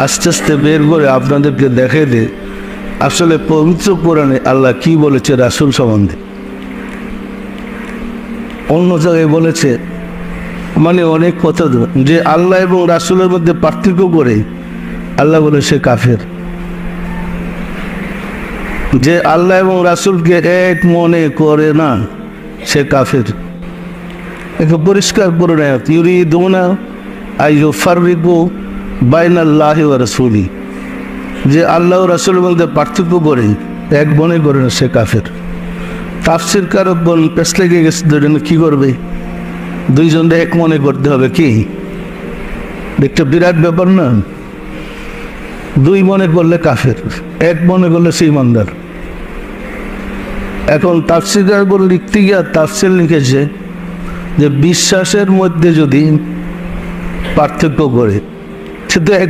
আস্তে আস্তে বের করে আপনাদেরকে দেখে দে আসলে পবিত্র কোরআনে আল্লাহ কি বলেছে রাসূল সম্বন্ধে। অন্য জায়গায় বলেছে, মানে অনেক কথা যে আল্লাহ এবং রাসূলের মধ্যে পার্থক্য করে আল্লাহ বলে সে কাফের। যে আল্লাহ এবং রাসূলকে এক মনে করে না সে কাফের। একটু পরিষ্কার করে নেয়, ইউরিদুনা আইয়ুফাররিকু বাইনাল্লাহি ওয়া রাসূলি, যে আল্লাহ ও রাসূলের মধ্যে পার্থক্য করে এক মনে করে না সে কাফের। তাফসীর কারক বল পেছ লেগে গেছে, দুজনে কি করবে? দুইজনকে এক মনে করতে হবে। কি একটা বিরাট ব্যাপার না? দুই মনে করলে কাফের, এক মনে করলে সে ইমানদার। এখন তাফসীর কারক লিখতে গিয়ে তাফসীর লিখেছে যে বিশ্বাসের মধ্যে যদি পার্থক্য করে, সে তো এক